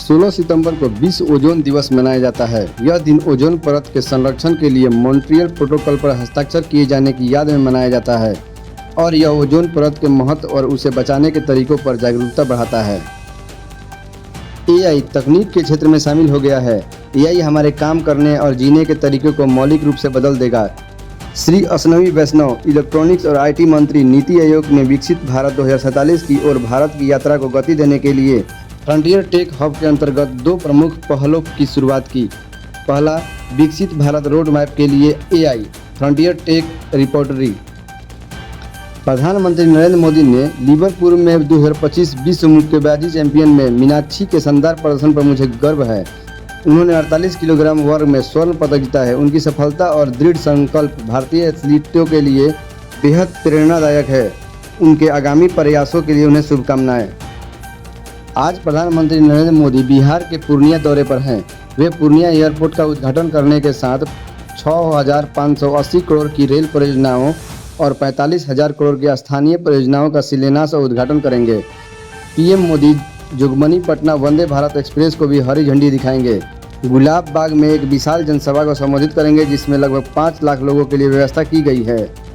16 सितंबर को विश्व ओजोन दिवस मनाया जाता है। यह दिन ओजोन परत के संरक्षण के लिए मॉन्ट्रियल प्रोटोकॉल पर हस्ताक्षर किए जाने की याद में मनाया जाता है और यह ओजोन परत के महत्व और उसे बचाने के तरीकों पर जागरूकता बढ़ाता है। एआई तकनीक के क्षेत्र में शामिल हो गया है। एआई हमारे काम करने और जीने के तरीकों को मौलिक रूप से बदल देगा। श्री अश्विनी वैष्णव, इलेक्ट्रॉनिक्स और आईटी मंत्री, नीति आयोग ने विकसित भारत 2047 की ओर भारत की यात्रा को गति देने के लिए फ्रंटियर टेक हब के अंतर्गत 2 प्रमुख पहलों की शुरुआत की। पहला, विकसित भारत रोड मैप के लिए एआई फ्रंटियर टेक रिपोजिटरी। प्रधानमंत्री नरेंद्र मोदी ने लिवरपूल में 2025 विश्व मुक्केबाजी चैंपियन में मीनाक्षी के शानदार प्रदर्शन पर मुझे गर्व है। उन्होंने 48 किलोग्राम वर्ग में स्वर्ण पदक जीता है। उनकी सफलता और दृढ़ संकल्प भारतीय एथलीटों के लिए बेहद प्रेरणादायक है। उनके आगामी प्रयासों के लिए उन्हें शुभकामनाएं। आज प्रधानमंत्री नरेंद्र मोदी बिहार के पूर्णिया दौरे पर हैं। वे पूर्णिया एयरपोर्ट का उद्घाटन करने के साथ 6,580 करोड़ की रेल परियोजनाओं और 45,000 करोड़ की स्थानीय परियोजनाओं का शिलान्यास और उद्घाटन करेंगे। पीएम मोदी जोगबनी पटना वंदे भारत एक्सप्रेस को भी हरी झंडी दिखाएंगे। गुलाब बाग में एक विशाल जनसभा को संबोधित करेंगे, जिसमें लगभग 5 लाख लोगों के लिए व्यवस्था की गई है।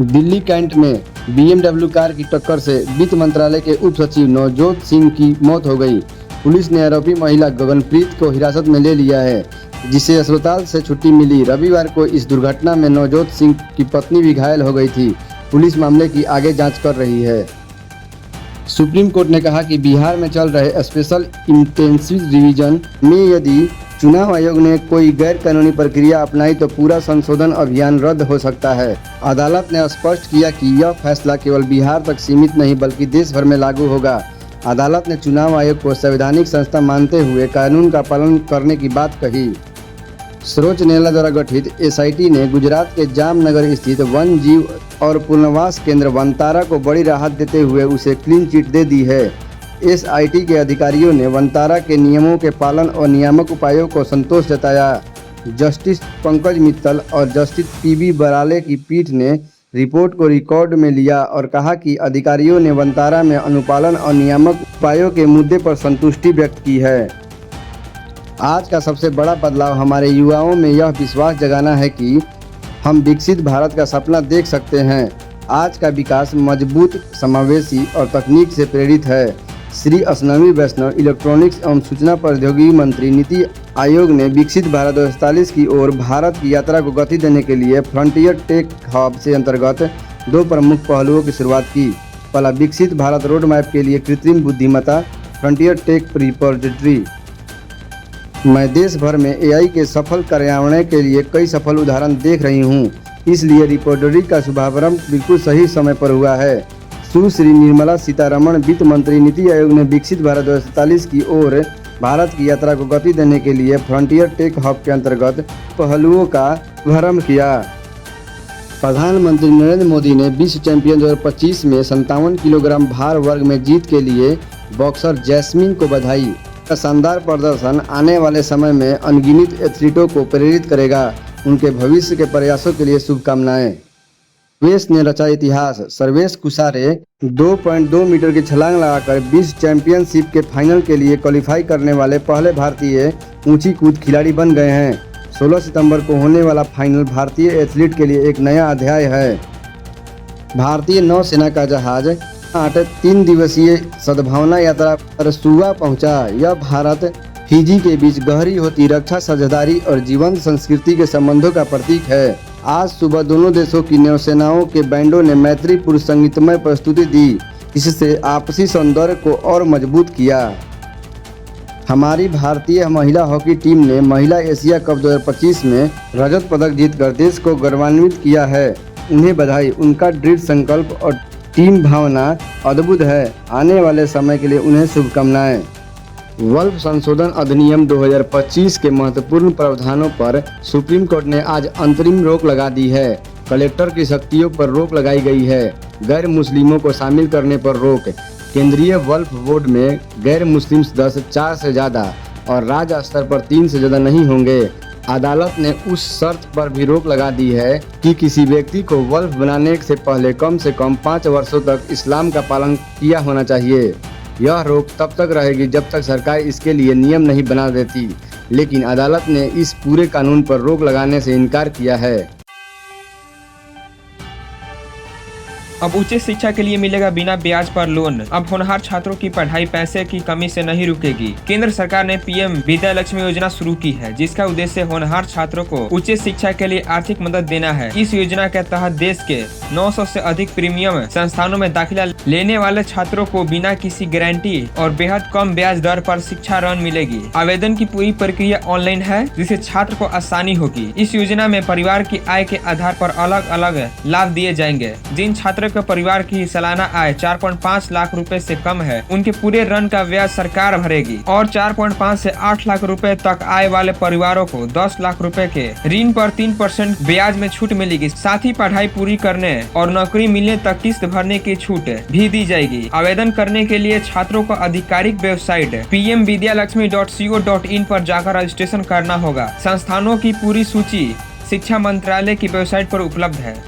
दिल्ली कैंट में BMW कार की टक्कर से वित्त मंत्रालय के उप सचिव नवजोत सिंह की मौत हो गई। पुलिस ने आरोपी महिला गगनप्रीत को हिरासत में ले लिया है, जिसे अस्पताल से छुट्टी मिली। रविवार को इस दुर्घटना में नवजोत सिंह की पत्नी भी घायल हो गई थी। पुलिस मामले की आगे जांच कर रही है। सुप्रीम कोर्ट ने कहा कि बिहार में चल रहे स्पेशल इंटेंसिव रिवीजन में यदि चुनाव आयोग ने कोई गैर कानूनी प्रक्रिया अपनाई तो पूरा संशोधन अभियान रद्द हो सकता है। अदालत ने स्पष्ट किया कि यह फैसला केवल बिहार तक सीमित नहीं बल्कि देश भर में लागू होगा। अदालत ने चुनाव आयोग को संवैधानिक संस्था मानते हुए कानून का पालन करने की बात कही। सर्वोच्च न्यायालय द्वारा गठित एसआईटी ने गुजरात के जामनगर स्थित वन जीव और पुनर्वास केंद्र वनतारा को बड़ी राहत देते हुए उसे क्लीन चिट दे दी है। एसआईटी के अधिकारियों ने वनतारा के नियमों के पालन और नियामक उपायों को संतोष जताया। जस्टिस पंकज मित्तल और जस्टिस पीबी बराले की पीठ ने रिपोर्ट को रिकॉर्ड में लिया और कहा कि अधिकारियों ने वनतारा में अनुपालन और नियामक उपायों के मुद्दे पर संतुष्टि व्यक्त की है। आज का सबसे बड़ा बदलाव हमारे युवाओं में यह विश्वास जगाना है कि हम विकसित भारत का सपना देख सकते हैं। आज का विकास मजबूत, समावेशी और तकनीक से प्रेरित है। श्री अश्विनी वैष्णव, इलेक्ट्रॉनिक्स एवं सूचना प्रौद्योगिकी मंत्री, नीति आयोग ने विकसित भारत 2047 की ओर भारत की यात्रा को गति देने के लिए फ्रंटियर टेक हब से अंतर्गत 2 प्रमुख पहलुओं की शुरुआत की। पहला, विकसित भारत रोड मैप के लिए कृत्रिम बुद्धिमत्ता फ्रंटियर टेक रिपोजिटरी। मैं देश भर में एआई के सफल कार्यान्वयन के लिए कई सफल उदाहरण देख रही हूँ, इसलिए रिपोजिटरी का शुभारंभ बिल्कुल सही समय पर हुआ है। सुश्री निर्मला सीतारमण, वित्त मंत्री, नीति आयोग ने विकसित भारत 2047 की ओर भारत की यात्रा को गति देने के लिए फ्रंटियर टेक हब के अंतर्गत पहलुओं का शुभारंभ किया। प्रधानमंत्री नरेंद्र मोदी ने विश्व चैंपियन 2025 में 57 किलोग्राम भार वर्ग में जीत के लिए बॉक्सर जैस्मिन को बधाई। का शानदार प्रदर्शन आने वाले समय में अनगिनत एथलीटों को प्रेरित करेगा। उनके भविष्य के प्रयासों के लिए शुभकामनाएं। सर्वेश ने रचा इतिहास। सर्वेश कुसारे 2.2 मीटर की छलांग लगाकर विश्व चैंपियनशिप के फाइनल के लिए क्वालिफाई करने वाले पहले भारतीय ऊंची कूद खिलाड़ी बन गए हैं। 16 सितंबर को होने वाला फाइनल भारतीय एथलीट के लिए एक नया अध्याय है। भारतीय नौसेना का जहाज 3 दिवसीय सद्भावना यात्रा पर सुवा पहुंचा। यह भारत फिजी के बीच गहरी होती रक्षा, साझेदारी और जीवंत संस्कृति के संबंधों का प्रतीक है। आज सुबह दोनों देशों की नौसेनाओं के बैंडों ने मैत्रीपूर्ण संगीतमय प्रस्तुति दी, इससे आपसी सौंदर्य को और मजबूत किया। हमारी भारतीय महिला हॉकी टीम ने महिला एशिया कप 2025 में रजत पदक जीतकर देश को गौरवान्वित किया है। उन्हें बधाई। उनका दृढ़ संकल्प और टीम भावना अद्भुत है। आने वाले समय के लिए उन्हें शुभकामनाएं। वल्फ संशोधन अधिनियम 2025 के महत्वपूर्ण प्रावधानों पर सुप्रीम कोर्ट ने आज अंतरिम रोक लगा दी है। कलेक्टर की शक्तियों पर रोक लगाई गई है। गैर मुस्लिमों को शामिल करने पर रोक। केंद्रीय वल्फ बोर्ड में गैर मुस्लिम सदस्य 4 से ज़्यादा और राज्य स्तर पर 3 से ज़्यादा नहीं होंगे। अदालत ने उस शर्त पर भी रोक लगा दी है कि किसी व्यक्ति को वल्फ बनाने से पहले कम से कम 5 वर्षों तक इस्लाम का पालन किया होना चाहिए। यह रोक तब तक रहेगी जब तक सरकार इसके लिए नियम नहीं बना देती, लेकिन अदालत ने इस पूरे कानून पर रोक लगाने से इनकार किया है। अब उच्च शिक्षा के लिए मिलेगा बिना ब्याज पर लोन। अब होनहार छात्रों की पढ़ाई पैसे की कमी से नहीं रुकेगी। केंद्र सरकार ने पीएम विद्या लक्ष्मी योजना शुरू की है, जिसका उद्देश्य होनहार छात्रों को उच्च शिक्षा के लिए आर्थिक मदद देना है। इस योजना के तहत देश के 900 से अधिक प्रीमियम संस्थानों में दाखिला लेने वाले छात्रों को बिना किसी गारंटी और बेहद कम ब्याज दर पर शिक्षा ऋण मिलेगी। आवेदन की पूरी प्रक्रिया ऑनलाइन है, जिससे छात्र को आसानी होगी। इस योजना में परिवार की आय के आधार पर अलग अलग लाभ दिए जाएंगे। जिन छात्रों के परिवार की सालाना आय 4.5 लाख रुपए से कम है, उनके पूरे ऋण का ब्याज सरकार भरेगी और 4.5 से 8 लाख रुपए तक आय वाले परिवारों को 10 लाख रुपए के ऋण पर 3% ब्याज में छूट मिलेगी। साथ ही पढ़ाई पूरी करने और नौकरी मिलने तक किस्त भरने की छूट भी दी जाएगी। आवेदन करने के लिए छात्रों को आधिकारिक वेबसाइट pmvidyalakshmi.co.in पर जाकर रजिस्ट्रेशन करना होगा। संस्थानों की पूरी सूची शिक्षा मंत्रालय की वेबसाइट पर उपलब्ध है।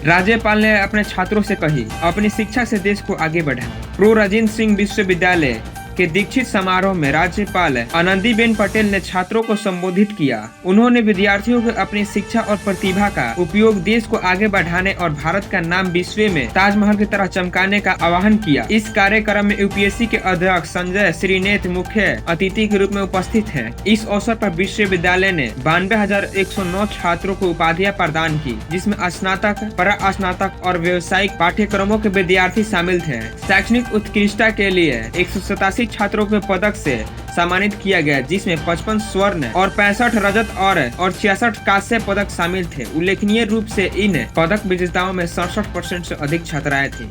राज्यपाल ने अपने छात्रों से कही, अपनी शिक्षा से देश को आगे बढ़ाएं। प्रो राजेंद्र सिंह विश्वविद्यालय के दीक्षित समारोह में राज्यपाल आनंदीबेन पटेल ने छात्रों को संबोधित किया। उन्होंने विद्यार्थियों को अपनी शिक्षा और प्रतिभा का उपयोग देश को आगे बढ़ाने और भारत का नाम विश्व में ताजमहल की तरह चमकाने का आह्वान किया। इस कार्यक्रम में यूपीएससी के अध्यक्ष संजय श्रीनेत मुख्य अतिथि के रूप में उपस्थित हैं। इस अवसर पर विश्वविद्यालय ने 92,109 छात्रों को उपाधियां प्रदान की, जिसमें स्नातक, परास्नातक और व्यावसायिक पाठ्यक्रमों के विद्यार्थी शामिल थे। शैक्षणिक उत्कृष्टता के लिए 187 छात्रों को पदक से सम्मानित किया गया, जिसमें 55 स्वर्ण और 65 रजत और 66 कांस्य पदक शामिल थे। उल्लेखनीय रूप से इन पदक विजेताओं में 67% से अधिक छात्राएं थीं।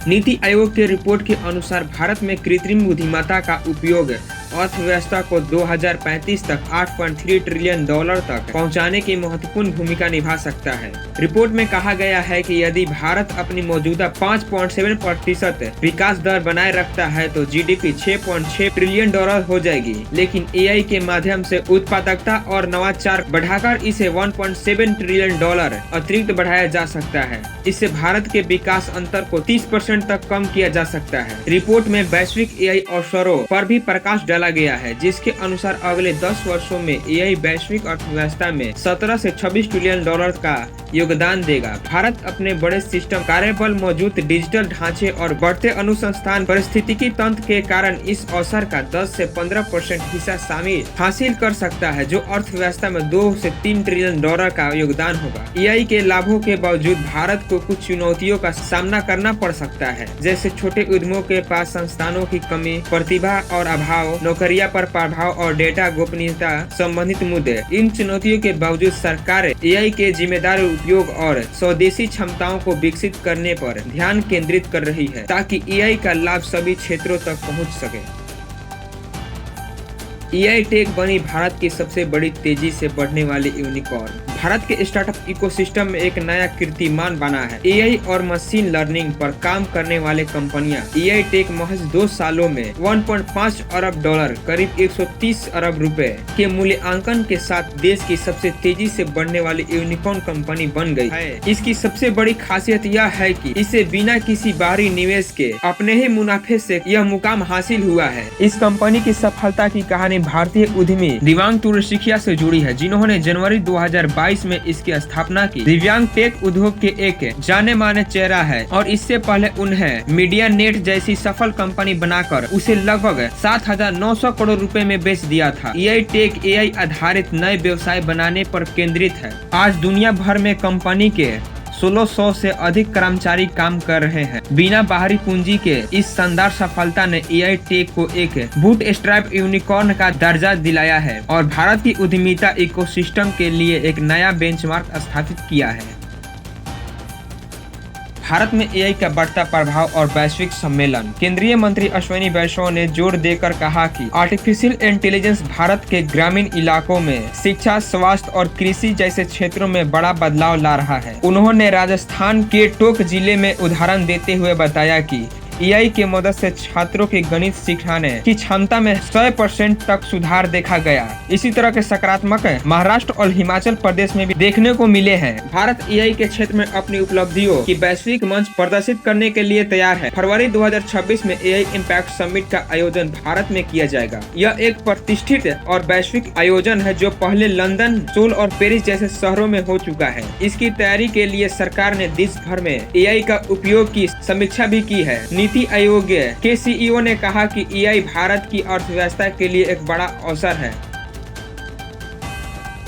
नीति आयोग की रिपोर्ट के अनुसार भारत में कृत्रिम बुद्धिमत्ता का उपयोग अर्थव्यवस्था को 2035 तक $8.3 ट्रिलियन तक पहुंचाने की महत्वपूर्ण भूमिका निभा सकता है। रिपोर्ट में कहा गया है कि यदि भारत अपनी मौजूदा 5.7% विकास दर बनाए रखता है तो जीडीपी $6.6 ट्रिलियन हो जाएगी। लेकिन एआई के माध्यम से उत्पादकता और नवाचार बढ़ाकर इसे $1.7 ट्रिलियन अतिरिक्त बढ़ाया जा सकता है। इससे भारत के विकास अंतर को 30% तक कम किया जा सकता है। रिपोर्ट में वैश्विक एआई अवसरों पर भी प्रकाश डाला गया है, जिसके अनुसार अगले 10 वर्षों में एआई वैश्विक अर्थव्यवस्था में 17 से 26 ट्रिलियन का योगदान देगा। भारत अपने बड़े सिस्टम, कार्यबल, मौजूद डिजिटल ढांचे और बढ़ते अनुसंधान पारिस्थितिकी तंत्र के कारण इस अवसर का 10 से 15% हिस्सा हासिल कर सकता है, जो अर्थव्यवस्था में 2 से 3 ट्रिलियन का योगदान होगा। एआई के लाभों के बावजूद भारत को कुछ चुनौतियों का सामना करना पड़ सकता है, जैसे छोटे उद्यमों के पास संस्थानों की कमी, प्रतिभा और अभाव, नौकरियां पर प्रभाव और डेटा गोपनीयता संबंधित मुद्दे। इन चुनौतियों के बावजूद सरकार एआई के जिम्मेदार उपयोग और स्वदेशी क्षमताओं को विकसित करने पर ध्यान केंद्रित कर रही है, ताकि एआई का लाभ सभी क्षेत्रों तक पहुंच सके। एआई टेक बनी भारत की सबसे बड़ी तेजी से बढ़ने वाली यूनिकॉर्न। भारत के स्टार्टअप इकोसिस्टम में एक नया कीर्तिमान बना है। एआई और मशीन लर्निंग पर काम करने वाले कंपनियां एआई टेक महज 2 सालों में $1.5 अरब, करीब 130 अरब रुपए के मूल्यांकन के साथ देश की सबसे तेजी से बढ़ने वाली यूनिकॉर्न कंपनी बन गई है। इसकी सबसे बड़ी खासियत यह है कि इसे बिना किसी बाहरी निवेश के अपने ही मुनाफे से यह मुकाम हासिल हुआ है। इस कंपनी की सफलता की कहानी भारतीय उद्यमी दिव्यांग तुलसिकिया से जुड़ी है, जिन्होंने जनवरी 2022 में इसकी स्थापना की। दिव्यांग टेक उद्योग के एक जाने माने चेहरा है और इससे पहले उन्हें मीडिया नेट जैसी सफल कंपनी बनाकर उसे लगभग 7,900 करोड़ रुपए में बेच दिया था। एआई टेक एआई आधारित नए व्यवसाय बनाने पर केंद्रित है। आज दुनिया भर में कंपनी के 1600 से अधिक कर्मचारी काम कर रहे हैं। बिना बाहरी पूंजी के इस शानदार सफलता ने एआई टेक को एक बूटस्ट्रैप यूनिकॉर्न का दर्जा दिलाया है और भारत की उद्यमिता इकोसिस्टम के लिए एक नया बेंचमार्क स्थापित किया है। भारत में एआई का बढ़ता प्रभाव और वैश्विक सम्मेलन। केंद्रीय मंत्री अश्विनी वैष्णव ने जोर देकर कहा कि आर्टिफिशियल इंटेलिजेंस भारत के ग्रामीण इलाकों में शिक्षा, स्वास्थ्य और कृषि जैसे क्षेत्रों में बड़ा बदलाव ला रहा है। उन्होंने राजस्थान के टोंक जिले में उदाहरण देते हुए बताया कि AI की मदद से छात्रों के गणित सिखाने की क्षमता में 100% तक सुधार देखा गया। इसी तरह के सकारात्मक महाराष्ट्र और हिमाचल प्रदेश में भी देखने को मिले हैं। भारत AI के क्षेत्र में अपनी उपलब्धियों की वैश्विक मंच प्रदर्शित करने के लिए तैयार है। फरवरी 2026 में AI इम्पैक्ट समिट का आयोजन भारत में किया जाएगा। यह एक प्रतिष्ठित और वैश्विक आयोजन है जो पहले लंदन, सोल और पेरिस जैसे शहरों में हो चुका है। इसकी तैयारी के लिए सरकार ने देश भर में AI का उपयोग की समीक्षा भी की है। नीति आयोग के CEO ने कहा कि AI भारत की अर्थव्यवस्था के लिए एक बड़ा अवसर है।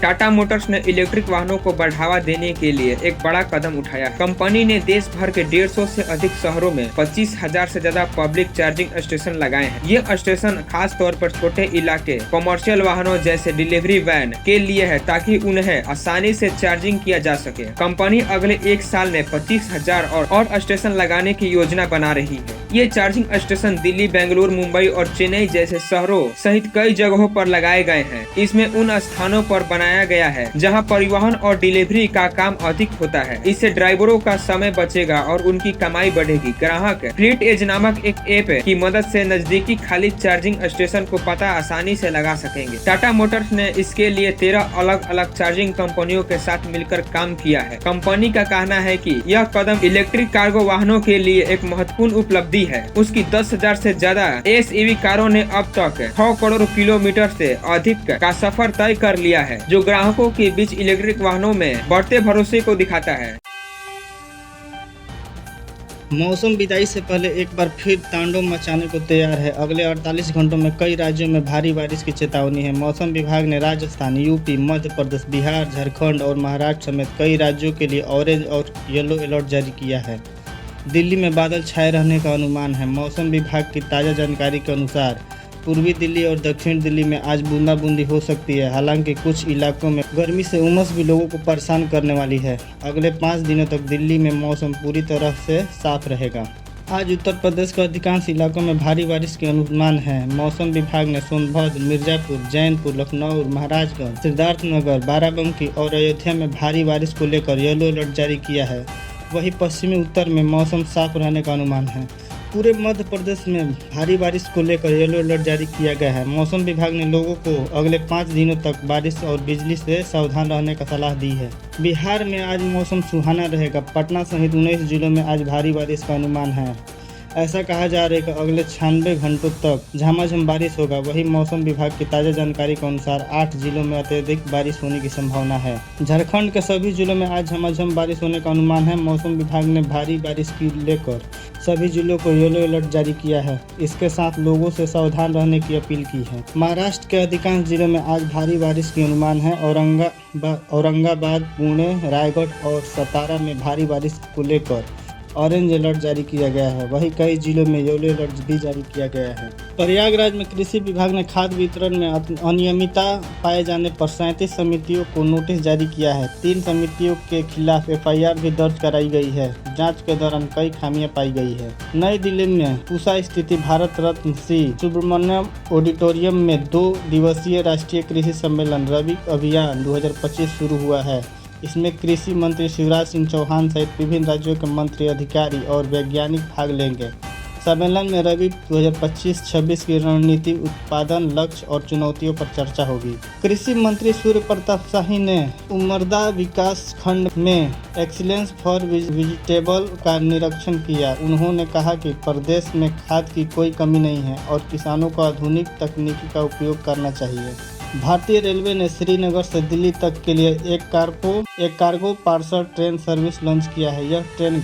टाटा मोटर्स ने इलेक्ट्रिक वाहनों को बढ़ावा देने के लिए एक बड़ा कदम उठाया। कंपनी ने देश भर के 150 से अधिक शहरों में 25,000 से ज्यादा पब्लिक चार्जिंग स्टेशन लगाए हैं। ये स्टेशन खास तौर पर छोटे इलाके, कमर्शियल वाहनों जैसे डिलीवरी वैन के लिए है ताकि उन्हें आसानी से चार्जिंग किया जा सके। कंपनी अगले 1 साल में 25,000 और स्टेशन लगाने की योजना बना रही है। ये चार्जिंग स्टेशन दिल्ली, बेंगलुरु, मुंबई और चेन्नई जैसे शहरों सहित कई जगहों पर लगाए गए हैं। इसमें उन स्थानों पर बनाया गया है जहां परिवहन और डिलीवरी का काम अधिक होता है। इससे ड्राइवरों का समय बचेगा और उनकी कमाई बढ़ेगी। ग्राहक फ्लीट एज नामक एक ऐप की मदद से नजदीकी खाली चार्जिंग स्टेशन को पता आसानी से लगा सकेंगे। टाटा मोटर्स ने इसके लिए 13 अलग अलग चार्जिंग कंपनियों के साथ मिलकर काम किया है। कंपनी का कहना है कि यह कदम इलेक्ट्रिक कार्गो वाहनों के लिए एक महत्वपूर्ण उपलब्धि है। उसकी 10,000 से ज्यादा SUV कारों ने अब तक 6 करोड़ किलोमीटर से अधिक का सफर तय कर लिया है, जो ग्राहकों के बीच इलेक्ट्रिक वाहनों में बढ़ते भरोसे को दिखाता है। मौसम विदाई से पहले एक बार फिर तांडव मचाने को तैयार है। अगले 48 घंटों में कई राज्यों में भारी बारिश की चेतावनी है। मौसम विभाग ने राजस्थान, यूपी, मध्य प्रदेश, बिहार, झारखंड और महाराष्ट्र समेत कई राज्यों के लिए ऑरेंज और येलो अलर्ट जारी किया है। दिल्ली में बादल छाए रहने का अनुमान है। मौसम विभाग की ताज़ा जानकारी के अनुसार पूर्वी दिल्ली और दक्षिण दिल्ली में आज बूंदाबूंदी हो सकती है। हालांकि कुछ इलाकों में गर्मी से उमस भी लोगों को परेशान करने वाली है। अगले 5 दिनों तक दिल्ली में मौसम पूरी तरह से साफ रहेगा। आज उत्तर प्रदेश के अधिकांश इलाकों में भारी बारिश के अनुमान है। मौसम विभाग ने सोनभद्र, मिर्जापुर, जैनपुर, लखनऊ, महाराजगंज, सिद्धार्थनगर, बाराबंकी और अयोध्या में भारी बारिश को लेकर येलो अलर्ट जारी किया है। वहीं पश्चिमी उत्तर में मौसम साफ रहने का अनुमान है। पूरे मध्य प्रदेश में भारी बारिश को लेकर येलो अलर्ट जारी किया गया है। मौसम विभाग ने लोगों को अगले 5 दिनों तक बारिश और बिजली से सावधान रहने का सलाह दी है। बिहार में आज मौसम सुहाना रहेगा। पटना सहित 19 जिलों में आज भारी बारिश का अनुमान है। ऐसा कहा जा रहा है कि अगले 96 घंटों तक झमाझम बारिश होगा। वहीं मौसम विभाग की ताज़ा जानकारी के अनुसार 8 जिलों में अत्यधिक बारिश होने की संभावना है। झारखंड के सभी जिलों में आज झमाझम बारिश होने का अनुमान है। मौसम विभाग ने भारी बारिश की लेकर सभी जिलों को येलो अलर्ट जारी किया है। इसके साथ लोगों से सावधान रहने की अपील की है। महाराष्ट्र के अधिकांश जिलों में आज भारी बारिश की अनुमान है। औरंगाबाद, पुणे, रायगढ़ और सतारा में भारी बारिश को लेकर ऑरेंज अलर्ट जारी किया गया है। वहीं कई जिलों में येलो अलर्ट भी जारी किया गया है। प्रयागराज में कृषि विभाग ने खाद्य वितरण में अनियमितता पाए जाने पर 37 समितियों को नोटिस जारी किया है। 3 समितियों के खिलाफ FIR भी दर्ज कराई गई है। जांच के दौरान कई खामियां पाई गई है। नई दिल्ली में पूसा स्थित भारत रत्न श्री सुब्रमण्यम ऑडिटोरियम में 2 दिवसीय राष्ट्रीय कृषि सम्मेलन रबी अभियान 2025 शुरू हुआ है। इसमें कृषि मंत्री शिवराज सिंह चौहान सहित विभिन्न राज्यों के मंत्री, अधिकारी और वैज्ञानिक भाग लेंगे। सम्मेलन में रबी 2025-26 की रणनीति, उत्पादन लक्ष्य और चुनौतियों पर चर्चा होगी। कृषि मंत्री सूर्य प्रताप शाही ने उमरदा विकास खंड में एक्सीलेंस फॉर वेजिटेबल का निरीक्षण किया। उन्होंने कहा कि प्रदेश में खाद की कोई कमी नहीं है और किसानों को आधुनिक तकनीकी का उपयोग करना चाहिए। भारतीय रेलवे ने श्रीनगर से दिल्ली तक के लिए एक cargo parcel train service launch किया है। यह ट्रेन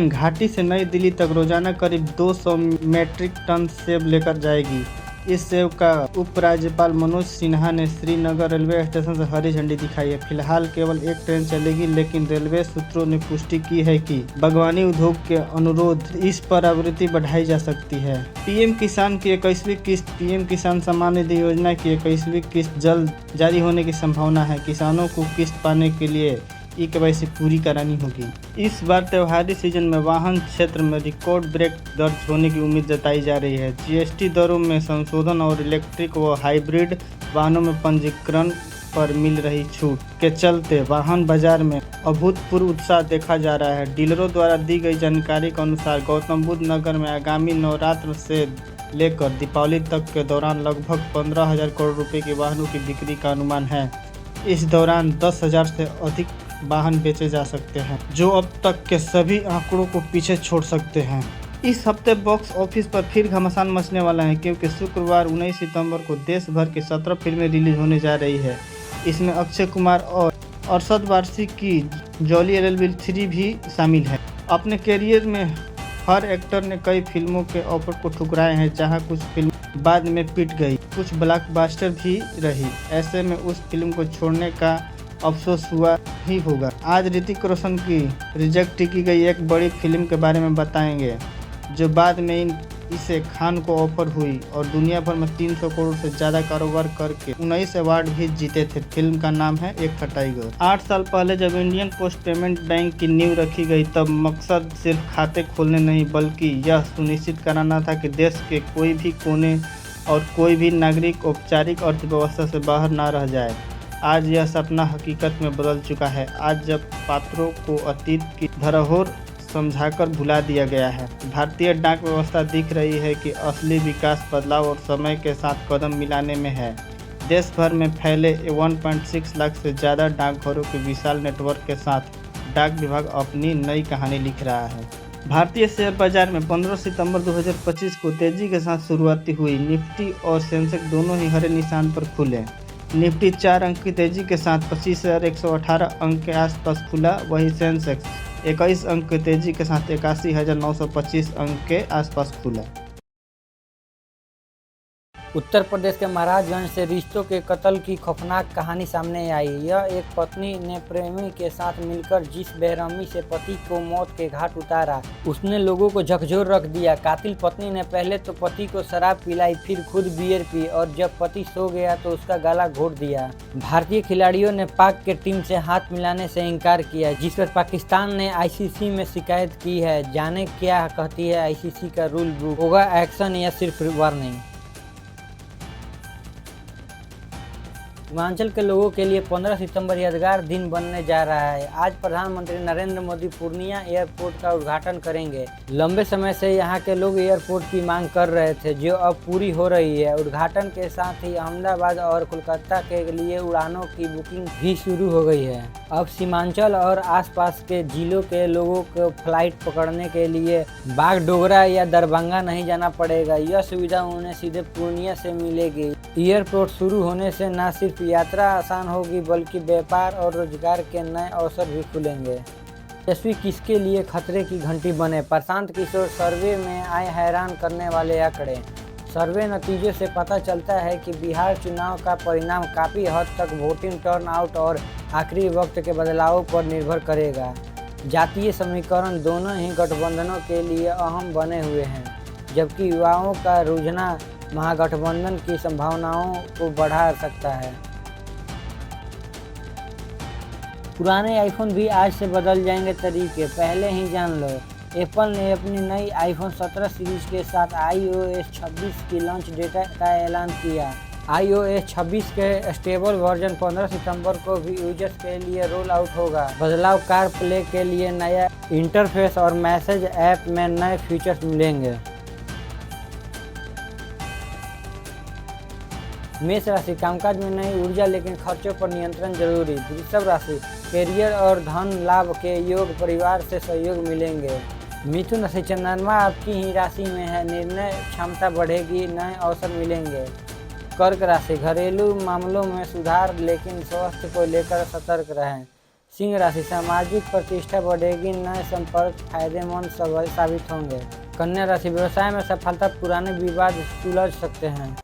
घाटी से नई दिल्ली तक रोजाना करीब 200 मीट्रिक टन सेब लेकर जाएगी। इस सेब का उपराज्यपाल मनोज सिन्हा ने श्रीनगर रेलवे स्टेशन से हरी झंडी दिखाई है। फिलहाल केवल एक ट्रेन चलेगी, लेकिन रेलवे सूत्रों ने पुष्टि की है कि बागवानी उद्योग के अनुरोध इस पर आवृत्ति बढ़ाई जा सकती है। पीएम किसान की 21वीं किस्त, पीएम किसान सम्मान निधि योजना की 21वीं किस्त जल्द जारी होने की संभावना है। किसानों को किस्त पाने के लिए KYC पूरी करानी होगी। इस बार त्योहारी सीजन में वाहन क्षेत्र में रिकॉर्ड ब्रेक दर्ज होने की उम्मीद जताई जा रही है। GST दरों में संशोधन और इलेक्ट्रिक व हाइब्रिड वाहनों में पंजीकरण पर मिल रही छूट के चलते वाहन बाजार में अभूतपूर्व उत्साह देखा जा रहा है। डीलरों द्वारा दी गई जानकारी के अनुसार गौतम बुद्ध नगर में आगामी नवरात्र से लेकर दीपावली तक के दौरान लगभग 15,000 करोड़ रुपए की वाहनों की बिक्री का अनुमान है। इस दौरान 10,000 से अधिक वाहन बेचे जा सकते हैं, जो अब तक के सभी आंकड़ों को पीछे छोड़ सकते हैं। इस हफ्ते बॉक्स ऑफिस पर फिर घमासान मचने वाला है, क्योंकि शुक्रवार 19 सितंबर को देश भर की 17 फिल्में रिलीज होने जा रही है। इसमें अक्षय कुमार और अरशद वारसी की जॉली LLB3 भी शामिल है। अपने करियर में हर एक्टर ने कई फिल्मों के ऑफर को ठुकराए हैं, जहां कुछ फिल्म बाद में पिट गई, कुछ ब्लॉकबस्टर भी रही। ऐसे में उस फिल्म को छोड़ने का अफसोस हुआ ही होगा। आज ऋतिक रोशन की रिजेक्ट की गई एक बड़ी फिल्म के बारे में बताएंगे, जो बाद में इसे खान को ऑफर हुई और दुनिया भर में 300 करोड़ से ज़्यादा कारोबार करके 19 अवार्ड भी जीते थे। फिल्म का नाम है एक था टाइगर। 8 साल पहले जब इंडियन पोस्ट पेमेंट बैंक की नींव रखी गई, तब मकसद सिर्फ खाते खोलने नहीं, बल्कि यह सुनिश्चित कराना था कि देश के कोई भी कोने और कोई भी नागरिक औपचारिक अर्थव्यवस्था से बाहर ना रह जाए। आज यह सपना हकीकत में बदल चुका है। आज जब पात्रों को अतीत की धरोहर समझाकर भुला दिया गया है, भारतीय डाक व्यवस्था दिख रही है कि असली विकास, बदलाव और समय के साथ कदम मिलाने में है। देश भर में फैले 1.6 लाख से ज़्यादा डाकघरों के विशाल नेटवर्क के साथ डाक विभाग अपनी नई कहानी लिख रहा है। भारतीय शेयर बाजार में 15 सितंबर 2025 को तेजी के साथ शुरुआती हुई। निफ्टी और सेंसेक्स दोनों ही हरे निशान पर खुले। निफ्टी 4 अंक की तेजी के साथ 25,118 अंक के आसपास खुला, वहीं सेंसेक्स 21 अंक की तेजी के साथ 81,925 अंक के आसपास खुला। उत्तर प्रदेश के महाराजगंज से रिश्तों के कत्ल की खौफनाक कहानी सामने आई। यह एक पत्नी ने प्रेमी के साथ मिलकर जिस बेरहमी से पति को मौत के घाट उतारा, उसने लोगों को झकझोर रख दिया। कातिल पत्नी ने पहले तो पति को शराब पिलाई, फिर खुद बियर पी और जब पति सो गया तो उसका गला घोट दिया। भारतीय खिलाड़ियों ने पाक के टीम से हाथ मिलाने से इनकार किया, जिस पर पाकिस्तान ने ICC में शिकायत की है। जाने क्या कहती है ICC का रूल बुक, होगा एक्शन या सिर्फ वार्निंग? पूर्वांचल के लोगों के लिए 15 सितंबर यादगार दिन बनने जा रहा है। आज प्रधानमंत्री नरेंद्र मोदी पूर्णिया एयरपोर्ट का उद्घाटन करेंगे। लंबे समय से यहां के लोग एयरपोर्ट की मांग कर रहे थे, जो अब पूरी हो रही है। उद्घाटन के साथ ही अहमदाबाद और कोलकाता के लिए उड़ानों की बुकिंग भी शुरू हो गई है। अब सीमांचल और आसपास के जिलों के लोगों को फ्लाइट पकड़ने के लिए बागडोगरा या दरभंगा नहीं जाना पड़ेगा। यह सुविधा उन्हें सीधे पूर्णिया से मिलेगी। एयरपोर्ट शुरू होने से न सिर्फ यात्रा आसान होगी, बल्कि व्यापार और रोजगार के नए अवसर भी खुलेंगे। यशस्वी किसके लिए खतरे की घंटी बने? प्रशांत किशोर सर्वे में आए हैरान करने वाले आंकड़े। सर्वे नतीजों से पता चलता है कि बिहार चुनाव का परिणाम काफ़ी हद तक वोटिंग टर्नआउट और आखिरी वक्त के बदलावों पर निर्भर करेगा। जातीय समीकरण दोनों ही गठबंधनों के लिए अहम बने हुए हैं, जबकि युवाओं का रुझान महागठबंधन की संभावनाओं को बढ़ा सकता है। पुराने आईफोन भी आज से बदल जाएंगे तरीके, पहले ही जान लो। एप्पल ने अपनी नई आईफोन 17 सीरीज के साथ iOS 26 की लॉन्च डेट का ऐलान किया। iOS 26 के स्टेबल वर्जन 15 सितंबर को भी यूजर्स के लिए रोल आउट होगा। बदलाव कार प्ले के लिए नया इंटरफेस और मैसेज ऐप में नए फीचर्स मिलेंगे। मेष राशि, कामकाज में नई ऊर्जा लेकिन खर्चों पर नियंत्रण जरूरी। वृषभ राशि, कैरियर और धन लाभ के योग, परिवार से सहयोग मिलेंगे। मिथुन राशि, चंद्रमा आपकी ही राशि में है, निर्णय क्षमता बढ़ेगी, नए अवसर मिलेंगे। कर्क राशि, घरेलू मामलों में सुधार लेकिन स्वास्थ्य को लेकर सतर्क रहें। सिंह राशि, सामाजिक प्रतिष्ठा बढ़ेगी, नए संपर्क फायदेमंद साबित होंगे। कन्या राशि, व्यवसाय में सफलता, पुराने विवाद सुलझ सकते हैं।